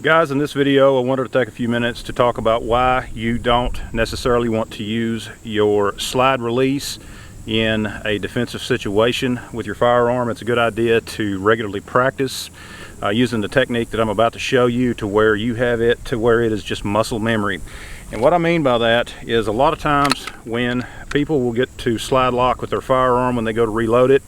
Guys, in this video I wanted to take a few minutes to talk about why you don't necessarily want to use your slide release in a defensive situation with your firearm. It's a good idea to regularly practice using the technique that I'm about to show you, to where you have it to where it is just muscle memory. And what I mean by that is, a lot of times when people will get to slide lock with their firearm, when they go to reload it,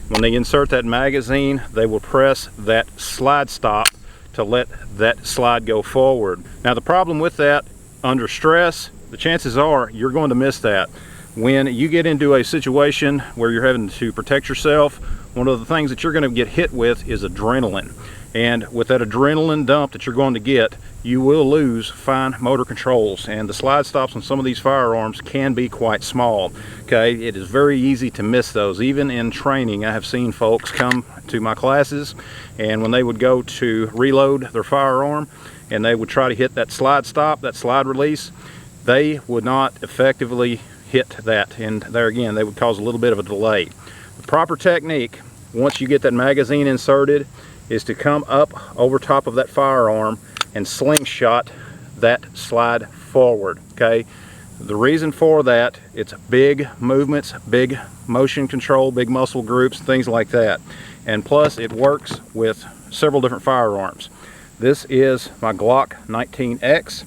when they insert that magazine, they will press that slide stop to let that slide go forward. Now the problem with that, under stress, the chances are you're going to miss that. When you get into a situation where you're having to protect yourself, one of the things that you're going to get hit with is adrenaline. And with that adrenaline dump that you're going to get, you will lose fine motor controls. And the slide stops on some of these firearms can be quite small. Okay, it is very easy to miss those. Even in training, I have seen folks come to my classes, and when they would go to reload their firearm and they would try to hit that slide stop, that slide release, they would not effectively hit that. And there again, they would cause a little bit of a delay. The proper technique, once you get that magazine inserted, is to come up over top of that firearm and slingshot that slide forward. Okay, the reason for that, it's big movements, big motion control, big muscle groups, things like that. And plus it works with several different firearms. This is my Glock 19X.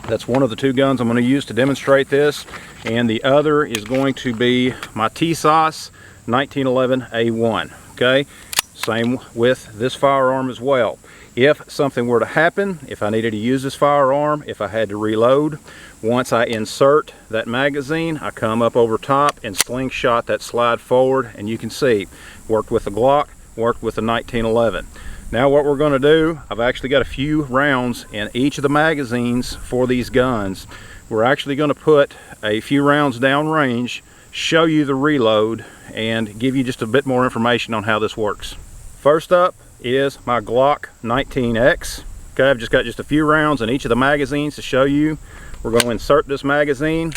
That's one of the two guns I'm going to use to demonstrate this, and the other is going to be my Tisas 1911A1. Okay, same with this firearm as well. If something were to happen, if I needed to use this firearm, if I had to reload, once I insert that magazine, I come up over top and slingshot that slide forward, and you can see, worked with the Glock, worked with the 1911. Now what we're going to do, I've actually got a few rounds in each of the magazines for these guns. We're actually going to put a few rounds down range, show you the reload, and give you just a bit more information on how this works. First up is my Glock 19X. Okay, I've just got a few rounds in each of the magazines to show you. We're going to insert this magazine.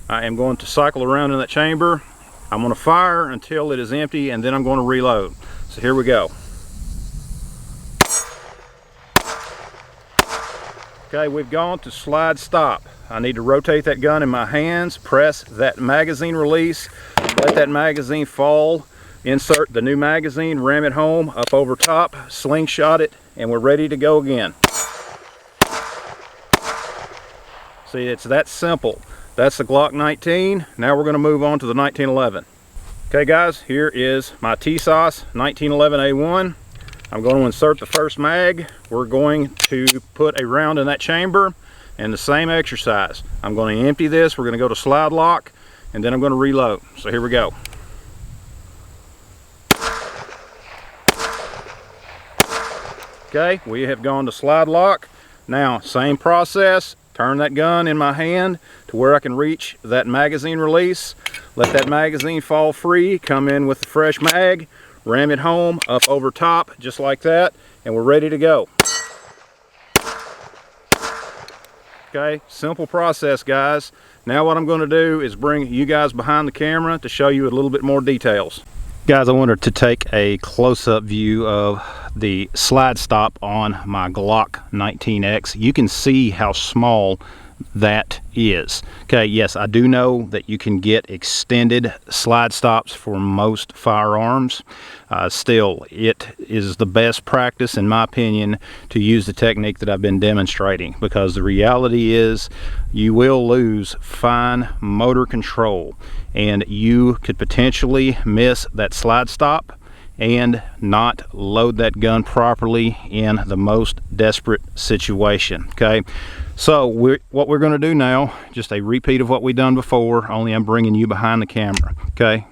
I am going to cycle around in that chamber. I'm going to fire until it is empty, and then I'm going to reload. So here we go. Okay, we've gone to slide stop. I need to rotate that gun in my hands, press that magazine release, let that magazine fall, insert the new magazine, ram it home, up over top, slingshot it, and we're ready to go again. See, it's that simple. That's the Glock 19. Now we're going to move on to the 1911. Okay guys, here is my Tisas 1911A1. I'm going to insert the first mag. We're going to put a round in that chamber, and the same exercise. I'm going to empty this, we're going to go to slide lock, and then I'm going to reload. So here we go. Okay, we have gone to slide lock. Now, same process. Turn that gun in my hand to where I can reach that magazine release. Let that magazine fall free. Come in with the fresh mag. Ram it home, up over top, just like that. And we're ready to go. Okay, simple process, guys. Now what I'm going to do is bring you guys behind the camera to show you a little bit more details. Guys, I wanted to take a close-up view of the slide stop on my Glock 19X. You can see how small that is. Okay, yes, I do know that you can get extended slide stops for most firearms. Still, it is the best practice, in my opinion, to use the technique that I've been demonstrating, because the reality is you will lose fine motor control, and you could potentially miss that slide stop and not load that gun properly in the most desperate situation. Okay, so what we're going to do now, just a repeat of what we've done before, only I'm bringing you behind the camera. Okay,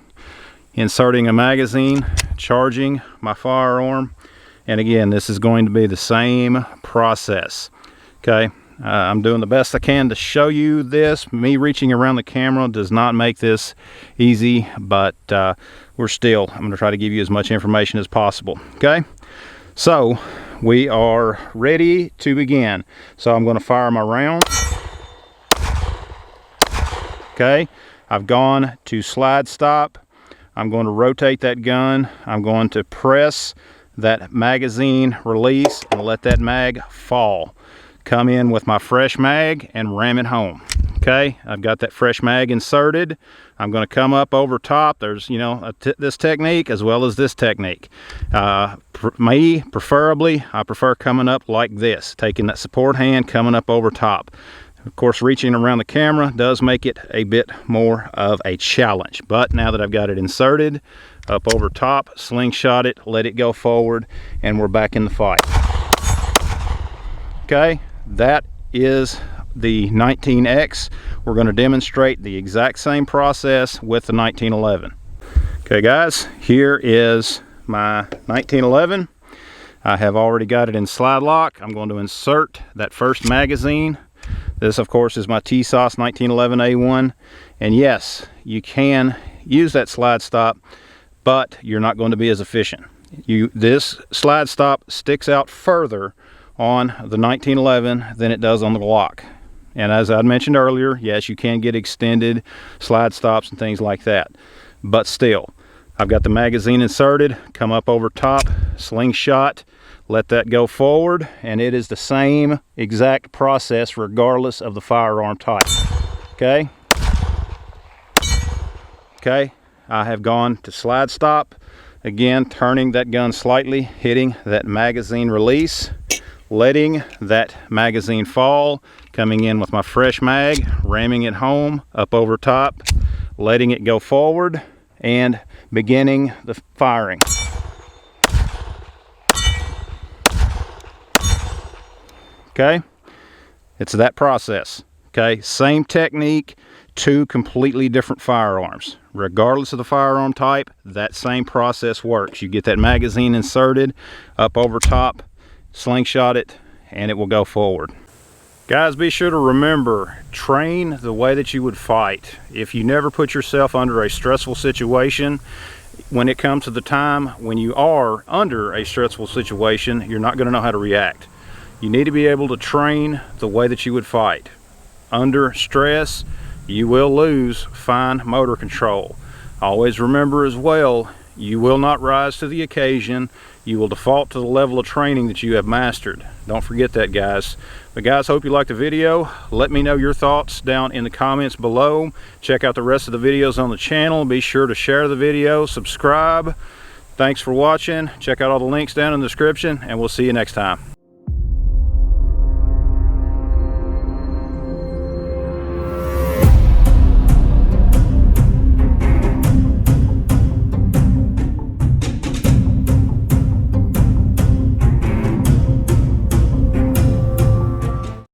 inserting a magazine, charging my firearm, and again, this is going to be the same process. Okay, I'm doing the best I can to show you this. Me reaching around the camera does not make this easy, but I'm going to try to give you as much information as possible. Okay, so we are ready to begin. So I'm going to fire my round. Okay, I've gone to slide stop. I'm going to rotate that gun. I'm going to press that magazine release and let that mag fall. Come in with my fresh mag and ram it home. Okay, I've got that fresh mag inserted. I'm going to come up over top. There's, you know, this technique as well as this technique. Me, preferably, I prefer coming up like this, taking that support hand, coming up over top. Of course, reaching around the camera does make it a bit more of a challenge. But now that I've got it inserted, up over top, slingshot it, let it go forward, and we're back in the fight. Okay, that is the 19X. We're going to demonstrate the exact same process with the 1911. Okay guys, here is my 1911. I have already got it in slide lock. I'm going to insert that first magazine. This of course is my Tisas 1911A1, and yes, you can use that slide stop, but you're not going to be as efficient. This slide stop sticks out further on the 1911 than it does on the Glock. And as I mentioned earlier, yes, you can get extended slide stops and things like that. But still, I've got the magazine inserted, come up over top, slingshot, let that go forward, and it is the same exact process regardless of the firearm type. Okay? Okay, I have gone to slide stop. Again, turning that gun slightly, hitting that magazine release, letting that magazine fall, coming in with my fresh mag, ramming it home, up over top, letting it go forward, and beginning the firing. Okay, it's that process. Okay, same technique, two completely different firearms. Regardless of the firearm type, that same process works. You get that magazine inserted, up over top, slingshot it, and it will go forward. Guys, be sure to remember, train the way that you would fight. If you never put yourself under a stressful situation, when it comes to the time when you are under a stressful situation, you're not going to know how to react. You need to be able to train the way that you would fight. Under stress, you will lose fine motor control. Always remember as well, you will not rise to the occasion. You will default to the level of training that you have mastered. Don't forget that, guys. But guys, hope you liked the video. Let me know your thoughts down in the comments below. Check out the rest of the videos on the channel. Be sure to share the video, subscribe. Thanks for watching. Check out all the links down in the description, and we'll see you next time.